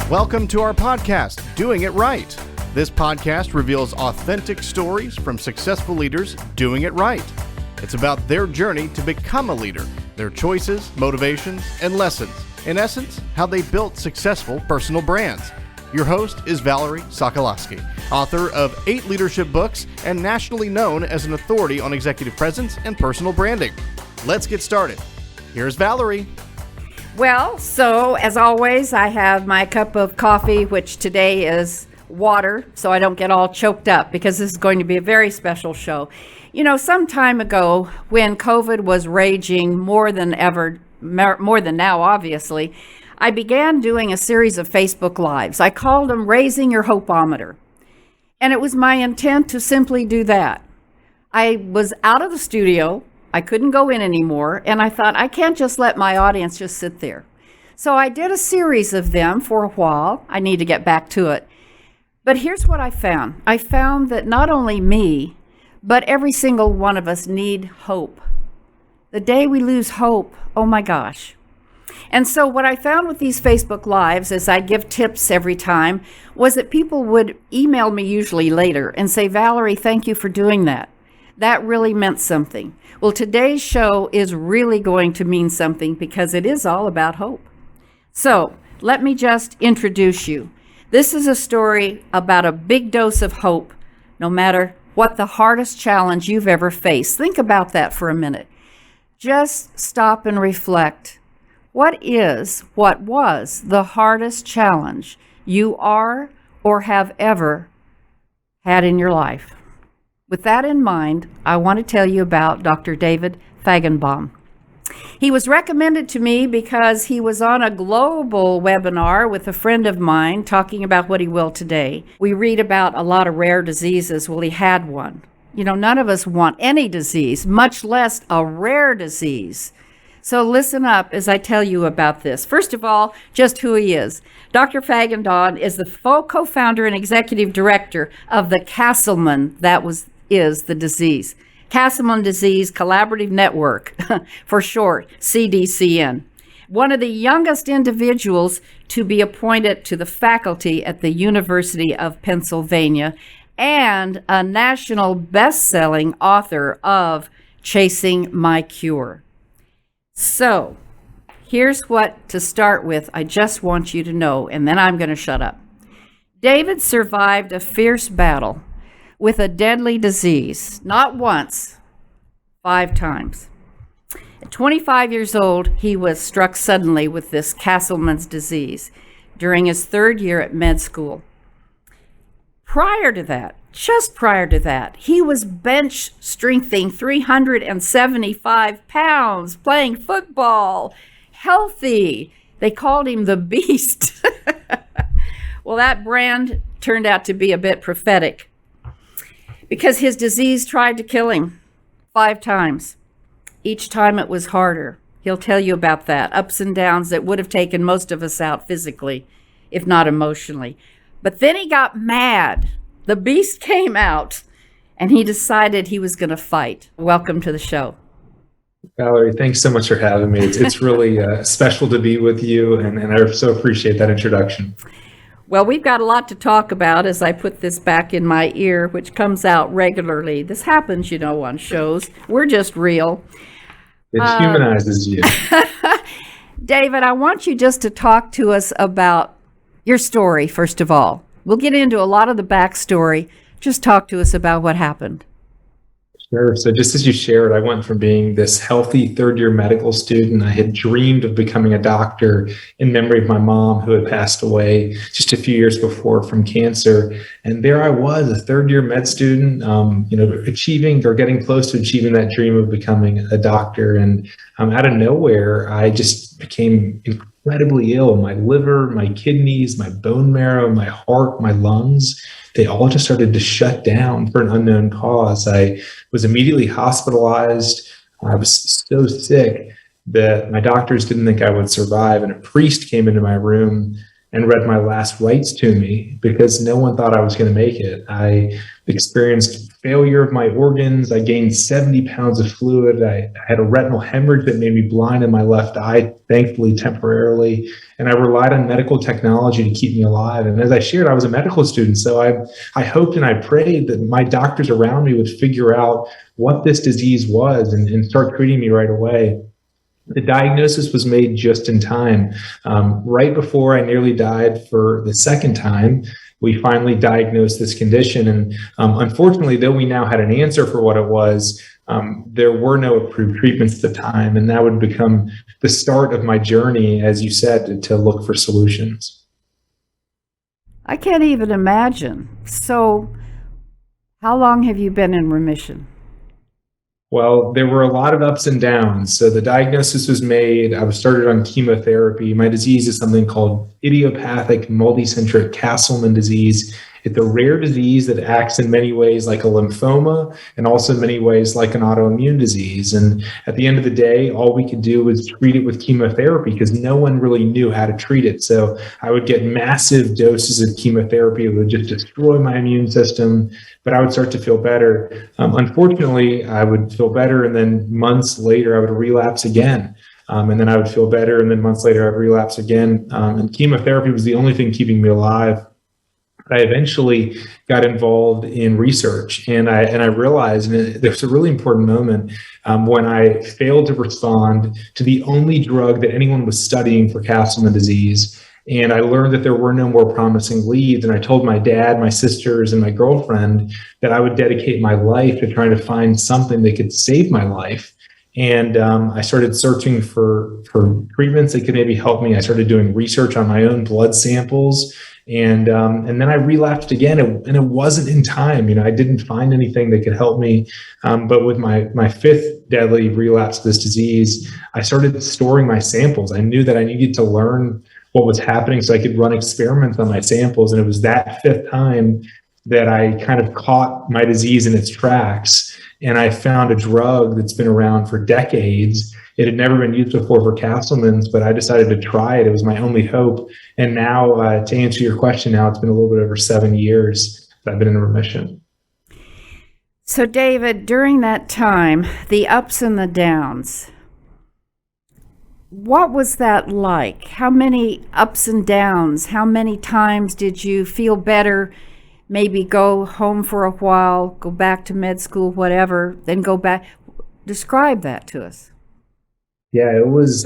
Welcome to our podcast, Doing It Right. This podcast reveals authentic stories from successful leaders doing it right. It's about their journey to become a leader, their choices, motivations, and lessons. In essence, how they built successful personal brands. Your host is Valerie Sokolosky, author of 8 leadership books and nationally known as an authority on executive presence and personal branding. Let's get started. Here's Valerie. Well, so as always, I have my cup of coffee, which today is water, so I don't get all choked up because this is going to be a very special show. You know, some time ago when COVID was raging more than ever, more than now, obviously, I began doing a series of Facebook Lives. I called them Raising Your Hopeometer. And it was my intent to simply do that. I was out of the studio. I couldn't go in anymore. And I thought, I can't just let my audience just sit there. So I did a series of them for a while. I need to get back to it. But here's what I found. I found that not only me, but every single one of us need hope. The day we lose hope, oh my gosh. And so what I found with these Facebook Lives, as I give tips every time, was that people would email me usually later and say, Valerie, thank you for doing that. That really meant something. Well, today's show is really going to mean something because it is all about hope. So let me just introduce you. This is a story about a big dose of hope, no matter what the hardest challenge you've ever faced. Think about that for a minute. Just stop and reflect. What was the hardest challenge you are or have ever had in your life? With that in mind, I want to tell you about Dr. David Fajgenbaum. He was recommended to me because he was on a global webinar with a friend of mine talking about what he will today. We read about a lot of rare diseases. Well, he had one. You know, none of us want any disease, much less a rare disease. So listen up as I tell you about this. First of all, just who he is. Dr. Fajgenbaum is the co-founder and executive director of the Castleman, is the disease. Castleman Disease Collaborative Network, for short, CDCN. One of the youngest individuals to be appointed to the faculty at the University of Pennsylvania, and a national best-selling author of Chasing My Cure. So, here's what to start with I just want you to know, and then I'm going to shut up. David survived a fierce battle with a deadly disease, not once, 5 times. At 25 years old, he was struck suddenly with this Castleman's disease during his 3rd year at med school. Just prior to that, he was bench strengthening 375 pounds, playing football, healthy. They called him the Beast. Well, that brand turned out to be a bit prophetic because his disease tried to kill him 5 times. Each time it was harder. He'll tell you about that. Ups and downs that would have taken most of us out physically, if not emotionally. But then he got mad. The beast came out, and he decided he was going to fight. Welcome to the show. Valerie, thanks so much for having me. It's really special to be with you, and I so appreciate that introduction. Well, we've got a lot to talk about as I put this back in my ear, which comes out regularly. This happens, you know, on shows. We're just real. It humanizes you. David, I want you just to talk to us about your story, first of all. We'll get into a lot of the backstory. Just talk to us about what happened. Sure. So just as you shared, I went from being this healthy 3rd-year medical student. I had dreamed of becoming a doctor in memory of my mom, who had passed away just a few years before from cancer. And there I was, a 3rd-year med student, achieving or getting close to achieving that dream of becoming a doctor. And out of nowhere, I just became incredibly ill. My liver, my kidneys, my bone marrow, my heart, my lungs, they all just started to shut down for an unknown cause. I was immediately hospitalized. I was so sick that my doctors didn't think I would survive. And a priest came into my room and read my last rites to me because no one thought I was going to make it. I experienced failure of my organs. I gained 70 pounds of fluid. I had a retinal hemorrhage that made me blind in my left eye, thankfully temporarily. And I relied on medical technology to keep me alive. And as I shared, I was a medical student. So I hoped and I prayed that my doctors around me would figure out what this disease was and start treating me right away. The diagnosis was made just in time. Right before I nearly died for the second time, we finally diagnosed this condition. And unfortunately, though we now had an answer for what it was, there were no approved treatments at the time. And that would become the start of my journey, as you said, to look for solutions. I can't even imagine. So, how long have you been in remission? Well, there were a lot of ups and downs. So the diagnosis was made. I was started on chemotherapy. My disease is something called idiopathic multicentric Castleman disease. It's a rare disease that acts in many ways like a lymphoma and also in many ways like an autoimmune disease. And at the end of the day, all we could do was treat it with chemotherapy because no one really knew how to treat it. So I would get massive doses of chemotherapy. It would just destroy my immune system, but I would start to feel better. Unfortunately, I would feel better, and then months later, I would relapse again. And then I would feel better, and then months later, I'd relapse again. And chemotherapy was the only thing keeping me alive. I eventually got involved in research, and I realized, and there's a really important moment when I failed to respond to the only drug that anyone was studying for Castleman disease. And I learned that there were no more promising leads. And I told my dad, my sisters, and my girlfriend that I would dedicate my life to trying to find something that could save my life. And I started searching for treatments that could maybe help me. I started doing research on my own blood samples. And then I relapsed again, and it wasn't in time. I didn't find anything that could help me. But with my fifth deadly relapse of this disease, I started storing my samples. I knew that I needed to learn what was happening so I could run experiments on my samples. And it was that fifth time that I kind of caught my disease in its tracks. And I found a drug that's been around for decades. It had never been used before for Castleman's, but I decided to try it. It was my only hope. And now, to answer your question, now it's been a little bit over 7 years that I've been in remission. So, David, during that time, the ups and the downs, what was that like? How many ups and downs? How many times did you feel better? Maybe go home for a while, go back to med school, whatever, then go back. Describe that to us. Yeah, it was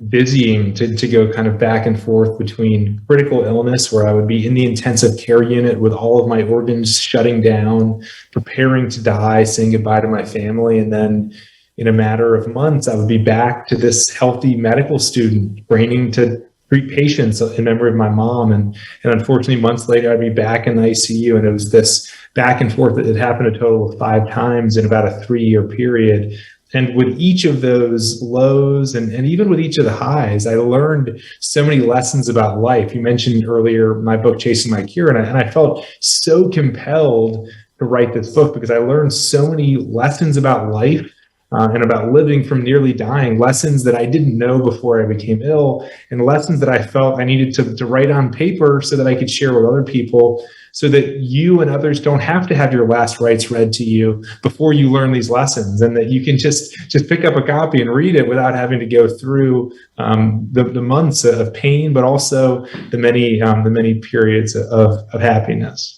dizzying to go kind of back and forth between critical illness, where I would be in the intensive care unit with all of my organs shutting down, preparing to die, saying goodbye to my family. And then in a matter of months, I would be back to this healthy medical student, training to treat patients in memory of my mom. And unfortunately, months later, I'd be back in the ICU. And it was this back and forth that had happened a total of 5 times in about a 3-year period. And with each of those lows and even with each of the highs, I learned so many lessons about life. You mentioned earlier my book, Chasing My Cure, and I felt so compelled to write this book because I learned so many lessons about life and about living from nearly dying, lessons that I didn't know before I became ill, and lessons that I felt I needed to write on paper so that I could share with other people, so that you and others don't have to have your last rites read to you before you learn these lessons, and that you can just pick up a copy and read it without having to go through the months of pain, but also the many periods of happiness.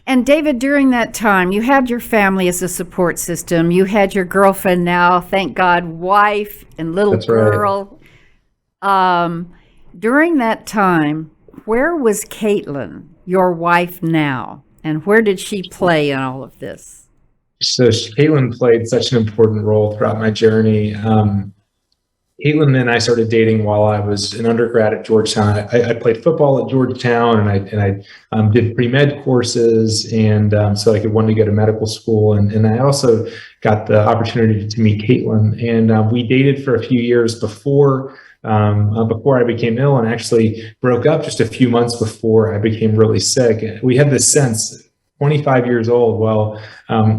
And David, during that time, you had your family as a support system. You had your girlfriend now, thank God, wife and little That's girl. Right. During that time, where was Caitlin, your wife now, and where did she play in all of this? So Caitlin played such an important role throughout my journey. Caitlin and I started dating while I was an undergrad at Georgetown. I played football at Georgetown, and I did pre-med courses, and so I could want to go to medical school. And I also got the opportunity to meet Caitlin, and we dated for a few years before I became ill, and actually broke up just a few months before I became really sick. We had this sense, 25 years old, well,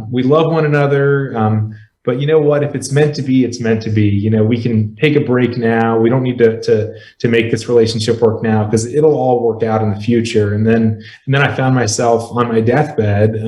we love one another. But you know what? If it's meant to be, it's meant to be. We can take a break now. We don't need to make this relationship work now, because it'll all work out in the future. And then I found myself on my deathbed,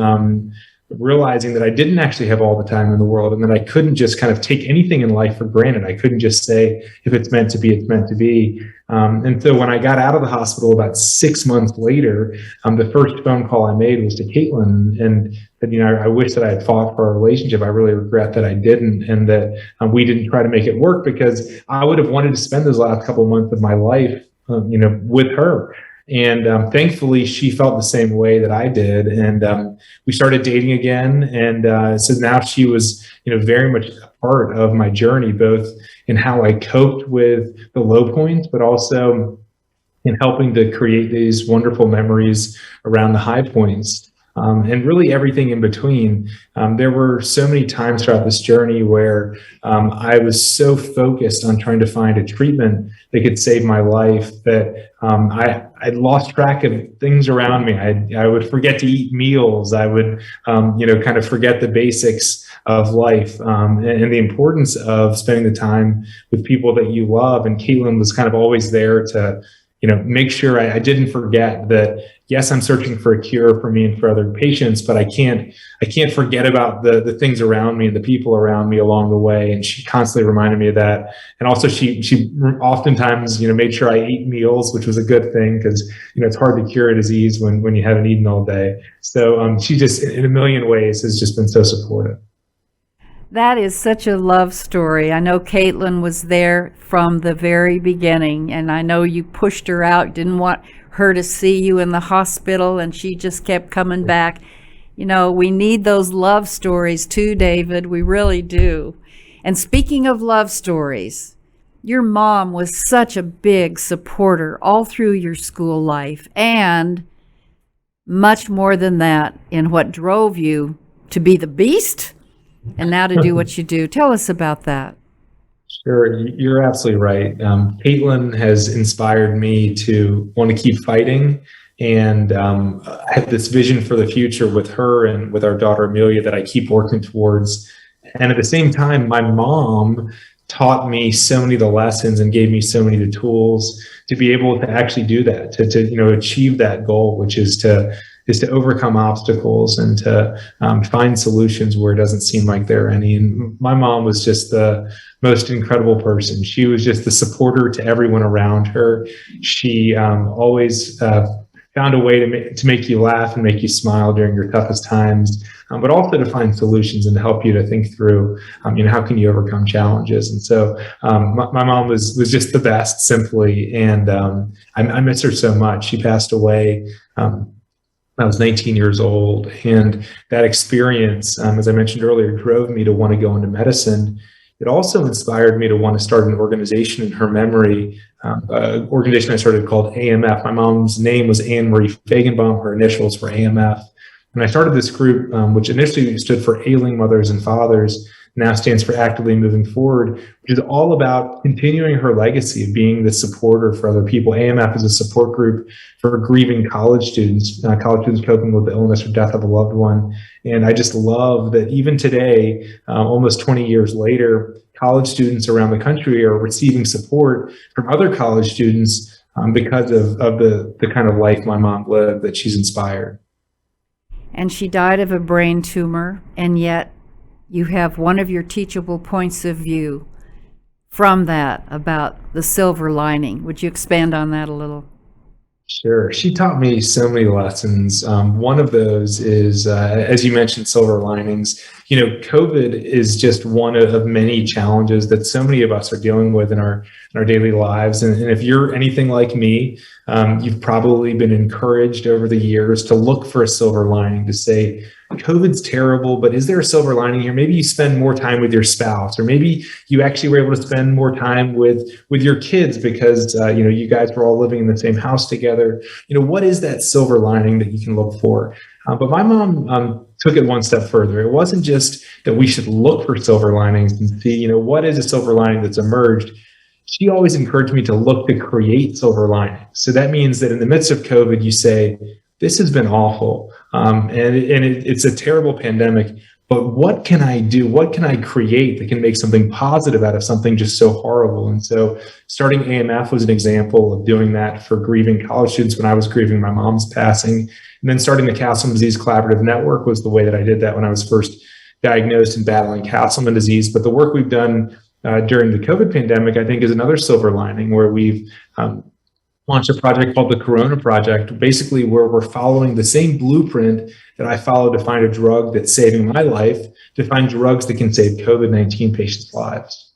realizing that I didn't actually have all the time in the world, and that I couldn't just kind of take anything in life for granted. I couldn't just say, if it's meant to be, it's meant to be. And so when I got out of the hospital about 6 months later, the first phone call I made was to Caitlin, and said, I wish that I had fought for our relationship. I really regret that I didn't, and that we didn't try to make it work, because I would have wanted to spend those last couple of months of my life, with her. And thankfully, she felt the same way that I did. And we started dating again. And so now she was, very much a part of my journey, both in how I coped with the low points, but also in helping to create these wonderful memories around the high points. And really everything in between. There were so many times throughout this journey where I was so focused on trying to find a treatment that could save my life that I lost track of things around me. I would forget to eat meals. I would, kind of forget the basics of life, and the importance of spending the time with people that you love. And Caitlin was kind of always there to, make sure I didn't forget that, yes, I'm searching for a cure for me and for other patients, but I can't forget about the things around me and the people around me along the way. And she constantly reminded me of that. And also she oftentimes, made sure I ate meals, which was a good thing, because, it's hard to cure a disease when you haven't eaten all day. So she just, in a million ways, has just been so supportive. That is such a love story. I know Caitlin was there from the very beginning, and I know you pushed her out, didn't want her to see you in the hospital, and she just kept coming back. We need those love stories too, David. We really do. And speaking of love stories, your mom was such a big supporter all through your school life, and much more than that in what drove you to be the beast and now to do what you do. Tell us about that. Sure, you're absolutely right. Caitlin has inspired me to want to keep fighting, and I have this vision for the future with her and with our daughter Amelia that I keep working towards. And at the same time, my mom taught me so many of the lessons and gave me so many of the tools to be able to actually do that, to achieve that goal, which is to overcome obstacles and to find solutions where it doesn't seem like there are any. And my mom was just the most incredible person. She was just the supporter to everyone around her. She always found a way to make you laugh and make you smile during your toughest times, but also to find solutions and to help you to think through, how can you overcome challenges? And so my mom was just the best, simply. And I miss her so much. She passed away I was 19 years old, and that experience, as I mentioned earlier, drove me to want to go into medicine. It also inspired me to want to start an organization in her memory, an organization I started called AMF. My mom's name was Anne Marie Fajgenbaum. Her initials were AMF. And I started this group, which initially stood for Ailing Mothers and Fathers, now stands for Actively Moving Forward, which is all about continuing her legacy of being the supporter for other people. AMF is a support group for grieving college students coping with the illness or death of a loved one. And I just love that even today, almost 20 years later, college students around the country are receiving support from other college students because of the kind of life my mom lived, that she's inspired. And she died of a brain tumor, and yet you have one of your teachable points of view from that about the silver lining. Would you expand on that a little? Sure. She taught me so many lessons. One of those is, as you mentioned, silver linings. COVID is just one of many challenges that so many of us are dealing with in our daily lives. And if you're anything like me, you've probably been encouraged over the years to look for a silver lining, to say, COVID's terrible, but is there a silver lining here? Maybe you spend more time with your spouse, or maybe you actually were able to spend more time with your kids because, you guys were all living in the same house together. What is that silver lining that you can look for? But my mom took it one step further. It wasn't just that we should look for silver linings and see, what is a silver lining that's emerged. She always encouraged me to look to create silver linings. So that means that in the midst of COVID, you say, this has been awful, and it's a terrible pandemic, but what can I do? What can I create that can make something positive out of something just so horrible? And so starting AMF was an example of doing that for grieving college students when I was grieving my mom's passing. And then starting the Castleman Disease Collaborative Network was the way that I did that when I was first diagnosed and battling Castleman disease. But the work we've done during the COVID pandemic, I think, is another silver lining, where we've launched a project called the Corona Project, basically where we're following the same blueprint that I followed to find a drug that's saving my life, to find drugs that can save COVID-19 patients' lives.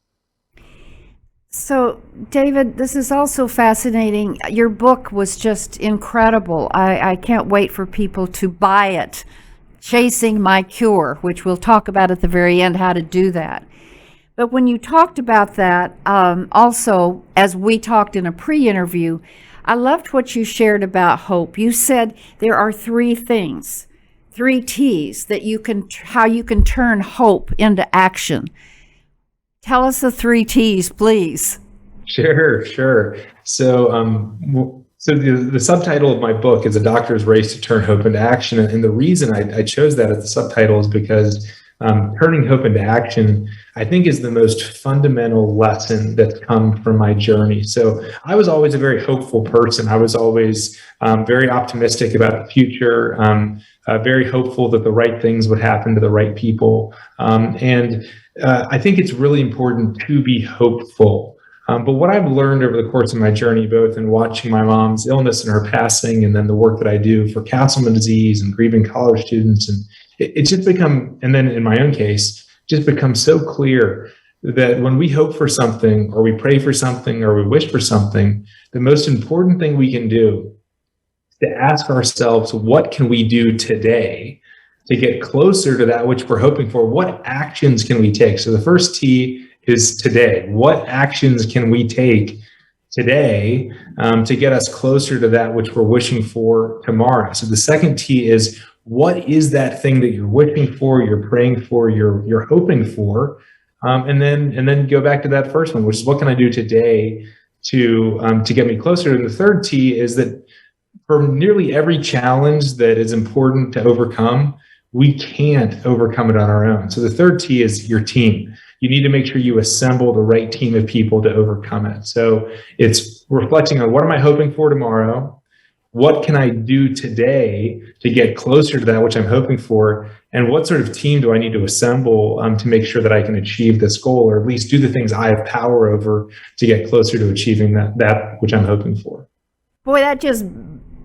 So, David, this is also fascinating. Your book was just incredible. I can't wait for people to buy it. Chasing My Cure, which we'll talk about at the very end, how to do that. But when you talked about that, also, as we talked in a pre-interview, I loved what you shared about hope. You said there are three things, three T's that how you can turn hope into action. Tell us the three T's, please. Sure. So the subtitle of my book is A Doctor's Race to Turn Hope into Action. And the reason I chose that as the subtitle is because turning hope into action, I think, is the most fundamental lesson that's come from my journey. So I was always a very hopeful person. I was always very optimistic about the future, very hopeful that the right things would happen to the right people. I think it's really important to be hopeful. But what I've learned over the course of my journey, both in watching my mom's illness and her passing, and then the work that I do for Castleman disease and grieving college students, and it's just become, and then in my own case, just become so clear that when we hope for something, or we pray for something, or we wish for something, the most important thing we can do is to ask ourselves, what can we do today to get closer to that which we're hoping for? What actions can we take? So the first T is today. What actions can we take today to get us closer to that which we're wishing for tomorrow? So the second T is, what is that thing that you're wishing for, you're praying for, you're hoping for? And then go back to that first one, which is, what can I do today to get me closer? And the third T is that for nearly every challenge that is important to overcome, we can't overcome it on our own. So the third T is your team. You need to make sure you assemble the right team of people to overcome it. So it's reflecting on, what am I hoping for tomorrow? What can I do today to get closer to that which I'm hoping for? And what sort of team do I need to assemble to make sure that I can achieve this goal, or at least do the things I have power over to get closer to achieving that which I'm hoping for? Boy, that just,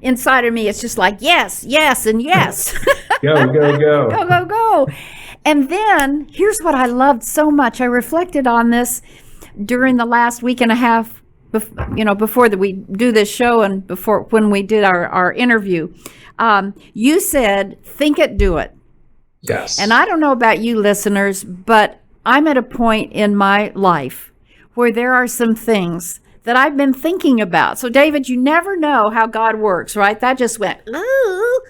inside of me, it's just like, yes, yes, and yes. Go. Go. And then here's what I loved so much. I reflected on this during the last week and a half, before we do this show, and before when we did our interview. You said, think it, do it. Yes. And I don't know about you listeners, but I'm at a point in my life where there are some things that I've been thinking about. So David, you never know how God works, right? That just went, ooh.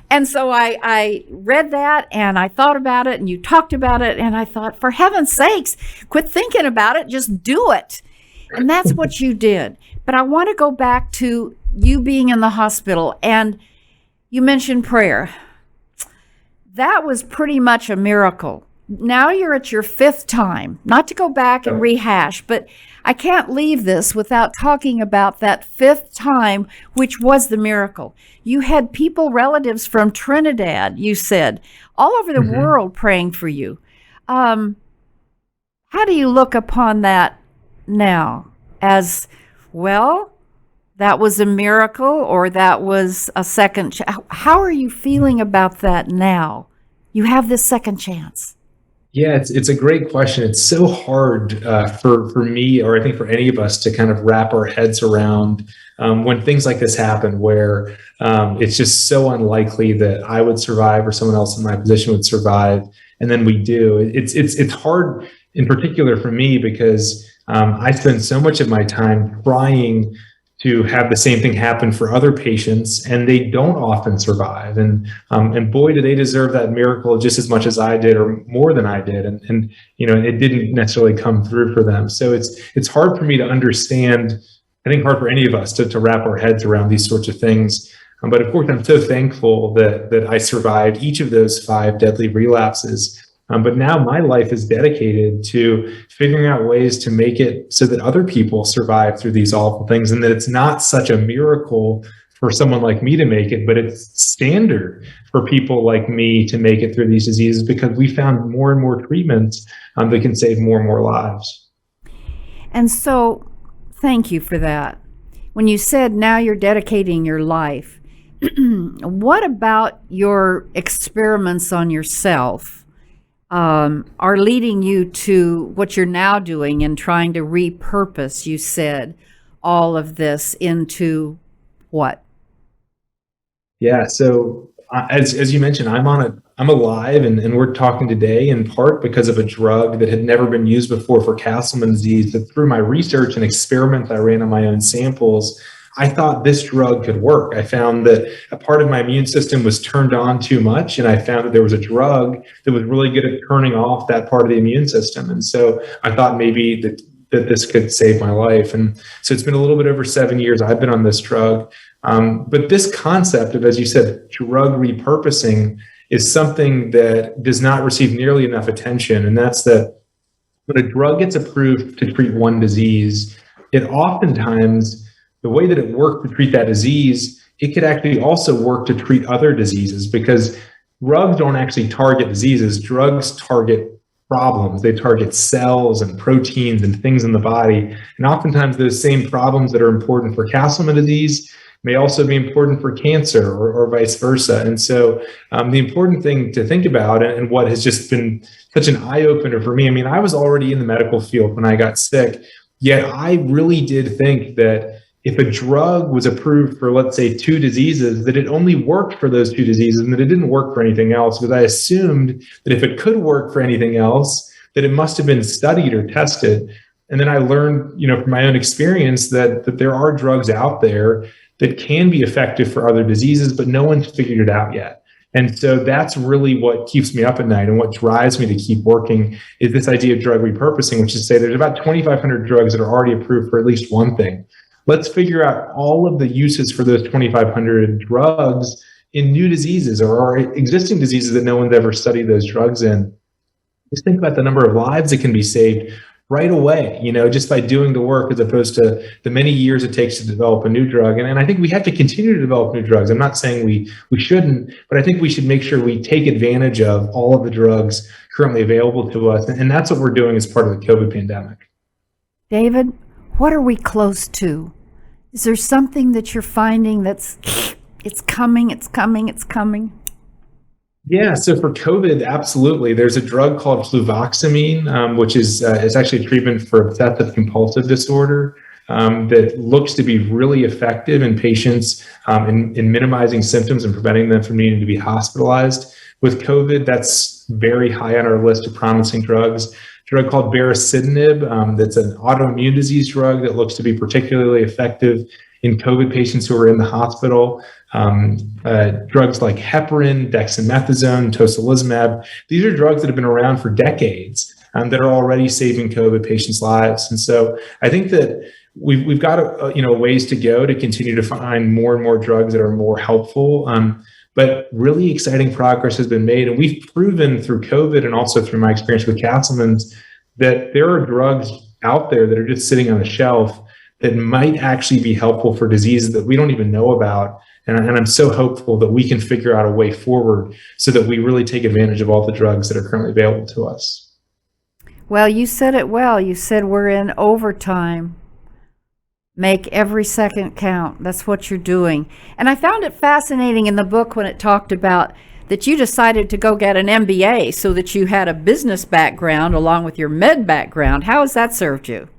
And so I read that, and I thought about it, and you talked about it, and I thought, for heaven's sakes, quit thinking about it, just do it. And that's what you did. But I want to go back to you being in the hospital, and you mentioned prayer. That was pretty much a miracle. Now you're at your fifth time, not to go back and rehash, but I can't leave this without talking about that fifth time, which was the miracle. You had people, relatives from Trinidad, you said, all over the world praying for you. How do you look upon that now? As, well, that was a miracle, or that was a second chance? How are you feeling about that now? You have this second chance. Yeah, it's a great question. It's so hard for me, or I think for any of us, to kind of wrap our heads around when things like this happen, where it's just so unlikely that I would survive or someone else in my position would survive, and then we do. It's hard, in particular for me, because I spend so much of my time trying to have the same thing happen for other patients, and they don't often survive. And boy, do they deserve that miracle just as much as I did, or more than I did. And it didn't necessarily come through for them. So it's hard for me to understand. I think hard for any of us to wrap our heads around these sorts of things. But of course, I'm so thankful that I survived each of those 5 deadly relapses. But now my life is dedicated to figuring out ways to make it so that other people survive through these awful things, and that it's not such a miracle for someone like me to make it, but it's standard for people like me to make it through these diseases, because we found more and more treatments that can save more and more lives. And so, thank you for that. When you said now you're dedicating your life, what about your experiments on yourself are leading you to what you're now doing and trying to repurpose, you said, all of this into what? Yeah. So as you mentioned, I'm alive, and we're talking today in part because of a drug that had never been used before for Castleman disease. That through my research and experiments I ran on my own samples, I thought this drug could work. I found that a part of my immune system was turned on too much, and I found that there was a drug that was really good at turning off that part of the immune system. And so I thought maybe that this could save my life. And so it's been a little bit over 7 years I've been on this drug. But this concept of, as you said, drug repurposing is something that does not receive nearly enough attention. And that's that when a drug gets approved to treat one disease, it oftentimes, the way that it worked to treat that disease, it could actually also work to treat other diseases, because drugs don't actually target diseases. Drugs target problems. They target cells and proteins and things in the body. And oftentimes those same problems that are important for Castleman disease may also be important for cancer, or vice versa. And so the important thing to think about, and what has just been such an eye-opener for me, I mean, I was already in the medical field when I got sick, yet I really did think that if a drug was approved for, let's say, 2 diseases, that it only worked for those 2 diseases and that it didn't work for anything else, because I assumed that if it could work for anything else, that it must have been studied or tested. And then I learned, from my own experience that there are drugs out there that can be effective for other diseases, but no one's figured it out yet. And so that's really what keeps me up at night, and what drives me to keep working is this idea of drug repurposing, which is to say there's about 2,500 drugs that are already approved for at least one thing. Let's figure out all of the uses for those 2,500 drugs in new diseases or existing diseases that no one's ever studied those drugs in. Just think about the number of lives that can be saved right away, just by doing the work, as opposed to the many years it takes to develop a new drug. And I think we have to continue to develop new drugs. I'm not saying we shouldn't, but I think we should make sure we take advantage of all of the drugs currently available to us. And that's what we're doing as part of the COVID pandemic. David, what are we close to? Is there something that you're finding it's coming? Yeah, so for COVID, absolutely. There's a drug called fluvoxamine, which is it's actually a treatment for obsessive compulsive disorder that looks to be really effective in patients in minimizing symptoms and preventing them from needing to be hospitalized. With COVID, that's very high on our list of promising drugs. A drug called baricitinib, that's an autoimmune disease drug that looks to be particularly effective in COVID patients who are in the hospital. Drugs like heparin, dexamethasone, tocilizumab, these are drugs that have been around for decades that are already saving COVID patients' lives. And so I think that we've got a ways to go to continue to find more and more drugs that are more helpful. But really exciting progress has been made. And we've proven through COVID, and also through my experience with Castleman's, that there are drugs out there that are just sitting on the shelf that might actually be helpful for diseases that we don't even know about. And I'm so hopeful that we can figure out a way forward so that we really take advantage of all the drugs that are currently available to us. Well, you said it well. You said we're in overtime. Make every second count. That's what you're doing. And I found it fascinating in the book when it talked about that you decided to go get an MBA so that you had a business background along with your med background. How has that served you?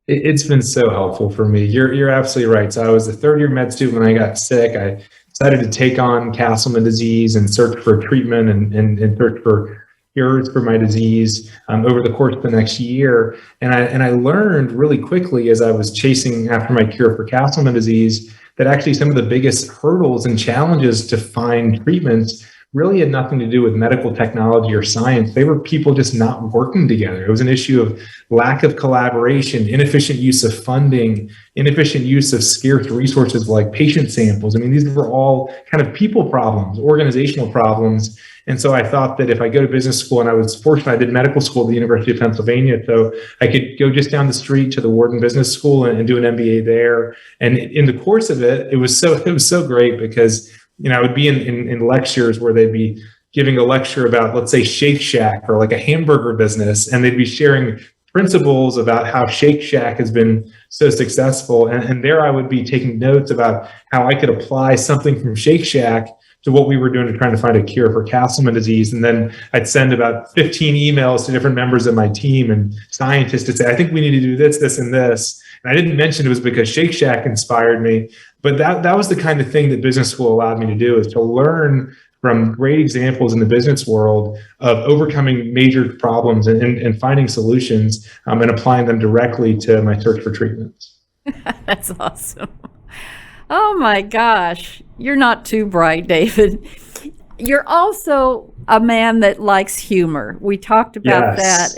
It's been so helpful for me. You're absolutely right. So I was a 3rd-year med student when I got sick. I decided to take on Castleman disease and search for treatment and search for cures for my disease over the course of the next year. And I learned really quickly as I was chasing after my cure for Castleman disease that actually some of the biggest hurdles and challenges to find treatments really had nothing to do with medical technology or science. They were people just not working together. It was an issue of lack of collaboration, inefficient use of funding, inefficient use of scarce resources like patient samples. I mean, these were all kind of people problems, organizational problems. And so I thought that if I go to business school, and I was fortunate, I did medical school at the University of Pennsylvania, so I could go just down the street to the Wharton Business School and do an MBA there. And in the course of it, it was so great because I would be in lectures where they'd be giving a lecture about, let's say, Shake Shack or like a hamburger business, and they'd be sharing principles about how Shake Shack has been so successful. And there I would be taking notes about how I could apply something from Shake Shack to what we were doing to trying to find a cure for Castleman disease. And then I'd send about 15 emails to different members of my team and scientists to say, I think we need to do this, this, and this. And I didn't mention it was because Shake Shack inspired me, but that was the kind of thing that business school allowed me to do, is to learn from great examples in the business world of overcoming major problems and finding solutions and applying them directly to my search for treatments. That's awesome. Oh my gosh, you're not too bright, David. You're also a man that likes humor. We talked about that.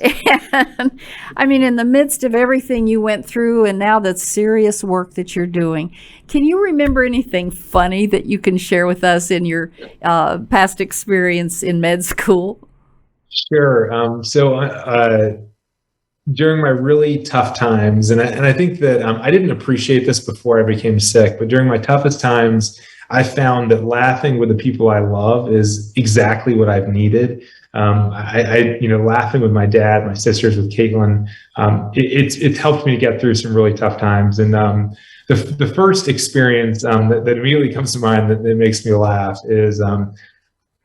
And I mean, in the midst of everything you went through and now the serious work that you're doing, can you remember anything funny that you can share with us in your past experience in med school? Sure. So during my really tough times, and I think that I didn't appreciate this before I became sick, but during my toughest times, I found that laughing with the people I love is exactly what I've needed. Laughing with my dad, my sisters, with Caitlin, it's helped me to get through some really tough times. And the first experience that immediately comes to mind that makes me laugh is I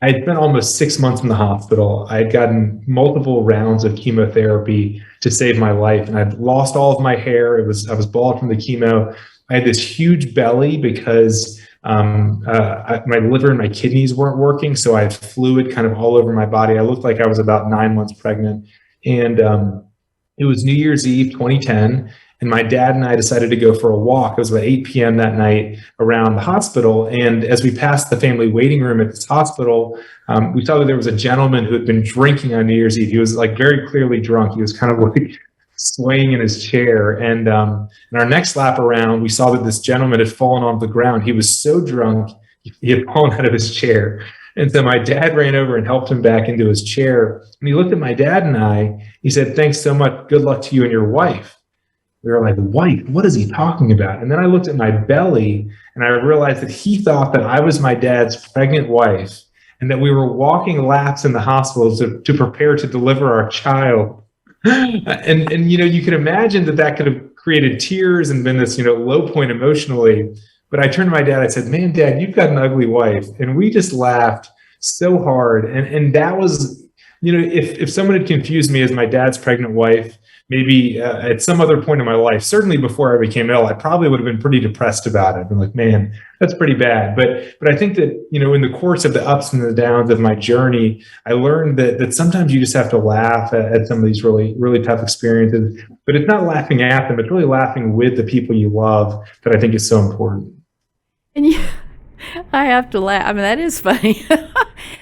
had spent almost 6 months in the hospital. I had gotten multiple rounds of chemotherapy to save my life, and I'd lost all of my hair. I was bald from the chemo. I had this huge belly because my liver and my kidneys weren't working, so I had fluid kind of all over my body. I looked like I was about 9 months pregnant, and it was New Year's Eve 2010, and my dad and I decided to go for a walk. It was about 8 p.m. that night around the hospital, and as we passed the family waiting room at this hospital, we saw that there was a gentleman who had been drinking on New Year's Eve. He was like very clearly drunk. He was kind of like swaying in his chair. And in our next lap around, we saw that this gentleman had fallen on the ground. He was so drunk, he had fallen out of his chair. And so my dad ran over and helped him back into his chair. And he looked at my dad and I, he said, "Thanks so much. Good luck to you and your wife." We were like, "Wife? What is he talking about?" And then I looked at my belly and I realized that he thought that I was my dad's pregnant wife and that we were walking laps in the hospital to prepare to deliver our child. And you can imagine that could have created tears and been this low point emotionally. But I turned to my dad, I said, "Man, Dad, you've got an ugly wife." And we just laughed so hard. And that was, if someone had confused me as my dad's pregnant wife, maybe at some other point in my life, certainly before I became ill, I probably would have been pretty depressed about it. I'd been like, "Man, that's pretty bad." But I think that, in the course of the ups and the downs of my journey, I learned that sometimes you just have to laugh at some of these really, really tough experiences. But it's not laughing at them, it's really laughing with the people you love that I think is so important. And I have to laugh. I mean, that is funny.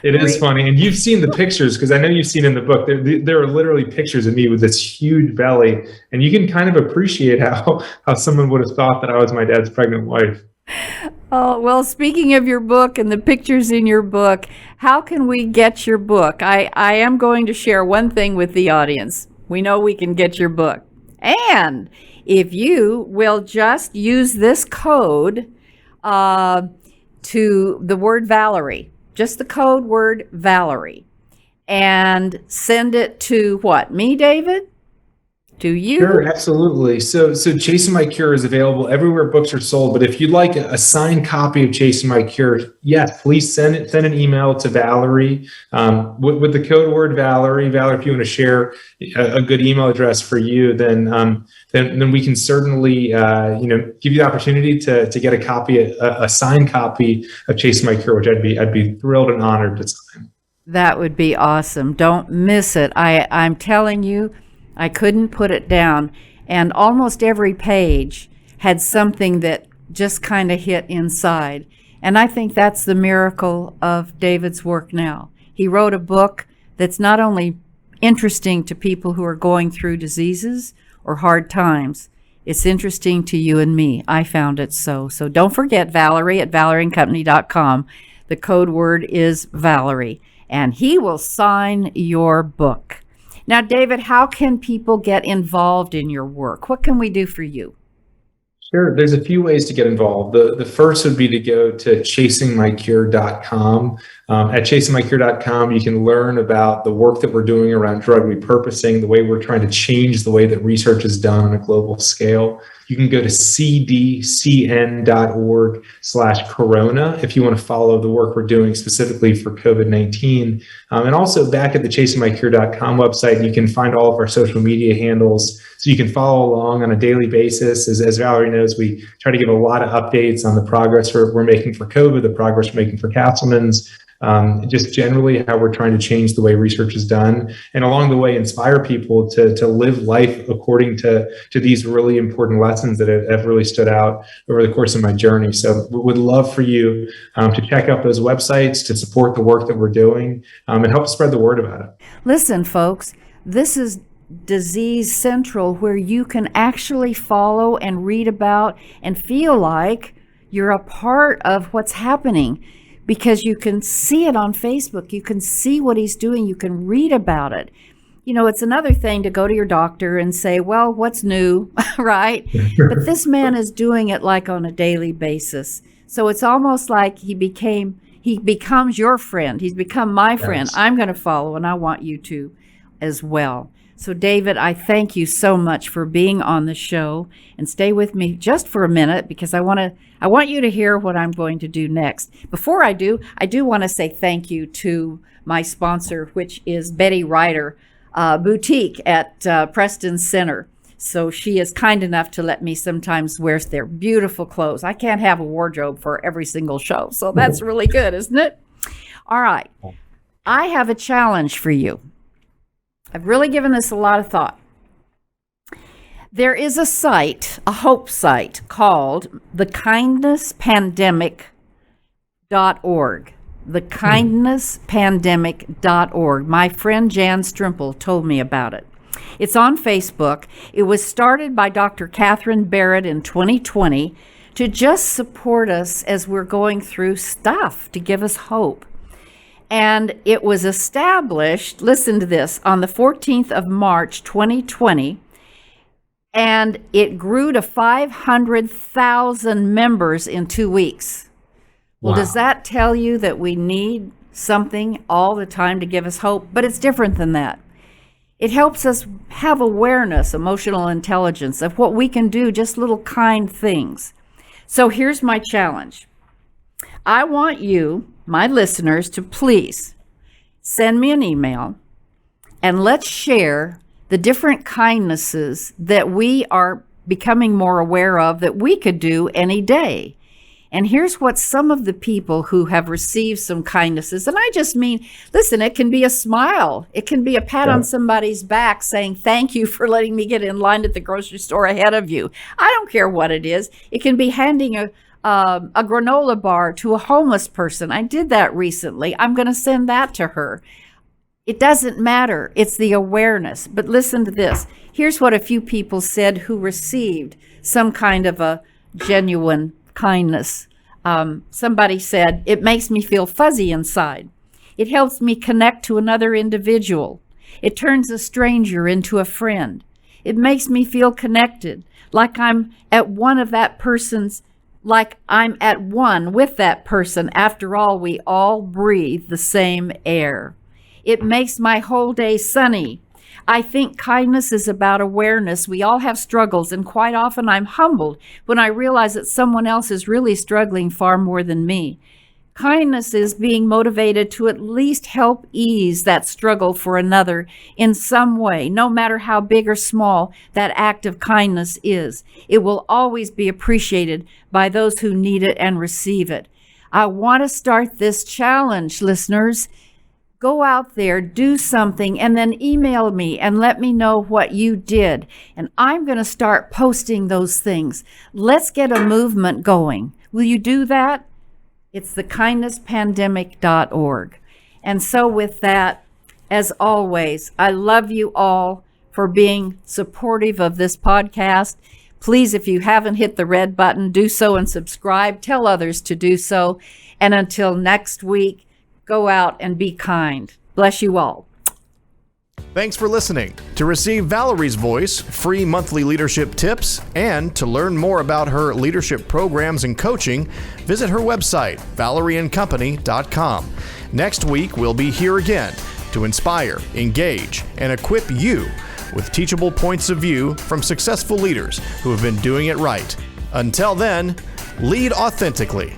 It is funny. And you've seen the pictures, because I know you've seen in the book, there are literally pictures of me with this huge belly. And you can kind of appreciate how someone would have thought that I was my dad's pregnant wife. Oh, well, speaking of your book and the pictures in your book, how can we get your book? I am going to share one thing with the audience. We know we can get your book. And if you will just use this code to the word Valerie, just the code word Valerie, and send it to what? Me, David? To you? Sure, absolutely. So Chasing My Cure is available everywhere books are sold. But if you'd like a signed copy of Chasing My Cure, yes, please send an email to Valerie with the code word Valerie. Valerie, if you want to share a good email address for you, then we can certainly give you the opportunity to get a signed copy of Chasing My Cure, which I'd be thrilled and honored to sign. That would be awesome. Don't miss it. I'm telling you, I couldn't put it down. And almost every page had something that just kind of hit inside. And I think that's the miracle of David's work now. He wrote a book that's not only interesting to people who are going through diseases or hard times, it's interesting to you and me. I found it so. So don't forget Valerie at valerieandcompany.com. The code word is Valerie, and he will sign your book. Now, David, how can people get involved in your work? What can we do for you? Sure. There's a few ways to get involved. The first would be to go to chasingmycure.com. At chasingmycure.com, you can learn about the work that we're doing around drug repurposing, the way we're trying to change the way that research is done on a global scale. You can go to cdcn.org/corona if you want to follow the work we're doing specifically for COVID-19. And also back at the chasingmycure.com website, you can find all of our social media handles so you can follow along on a daily basis. As Valerie knows, we try to give a lot of updates on the progress we're making for COVID, the progress we're making for Castleman's, just generally how we're trying to change the way research is done, and along the way inspire people to live life according to these really important lessons that have really stood out over the course of my journey. So we would love for you to check out those websites, to support the work that we're doing, and help spread the word about it. Listen, folks, this is Disease Central, where you can actually follow and read about and feel like you're a part of what's happening, because you can see it on Facebook. You can see what he's doing. You can read about it. You know, it's another thing to go to your doctor and say, well, what's new, right? But this man is doing it like on a daily basis. So it's almost like he becomes your friend. He's become my friend. Yes. I'm going to follow, and I want you to as well. So, David, I thank you so much for being on the show, and stay with me just for a minute, because I want you to hear what I'm going to do next. Before I do want to say thank you to my sponsor, which is Betty Ryder Boutique at Preston Center. So she is kind enough to let me sometimes wear their beautiful clothes. I can't have a wardrobe for every single show, so that's really good, isn't it? All right. I have a challenge for you. I've really given this a lot of thought. There is a site, a hope site, called thekindnesspandemic.org. Thekindnesspandemic.org. My friend Jan Strimple told me about it. It's on Facebook. It was started by Dr. Catherine Barrett in 2020 to just support us as we're going through stuff, to give us hope. And it was established, listen to this, on the 14th of March, 2020, and it grew to 500,000 members in 2 weeks. Well, Wow. Does that tell you that we need something all the time to give us hope? But it's different than that. It helps us have awareness, emotional intelligence of what we can do, just little kind things. So here's my challenge. I want you, my listeners, to please send me an email, and let's share the different kindnesses that we are becoming more aware of that we could do any day. And here's what some of the people who have received some kindnesses, and I just mean, listen, it can be a smile. It can be a pat on somebody's back saying, thank you for letting me get in line at the grocery store ahead of you. I don't care what it is. It can be handing a granola bar to a homeless person. I did that recently. I'm going to send that to her. It doesn't matter. It's the awareness. But listen to this. Here's what a few people said who received some kind of a genuine kindness. Somebody said, it makes me feel fuzzy inside. It helps me connect to another individual. It turns a stranger into a friend. It makes me feel connected, like I'm at one with that person. After all, we all breathe the same air. It makes my whole day sunny. I think kindness is about awareness. We all have struggles, and quite often I'm humbled when I realize that someone else is really struggling far more than me. Kindness is being motivated to at least help ease that struggle for another in some way, no matter how big or small that act of kindness is. It will always be appreciated by those who need it and receive it. I want to start this challenge, listeners. Go out there, do something, and then email me and let me know what you did. And I'm going to start posting those things. Let's get a movement going. Will you do that? It's thekindnesspandemic.org. And so with that, as always, I love you all for being supportive of this podcast. Please, if you haven't hit the red button, do so and subscribe. Tell others to do so. And until next week, go out and be kind. Bless you all. Thanks for listening. To receive Valerie's voice, free monthly leadership tips, and to learn more about her leadership programs and coaching, visit her website, valerieandcompany.com. Next week, we'll be here again to inspire, engage, and equip you with teachable points of view from successful leaders who have been doing it right. Until then, lead authentically.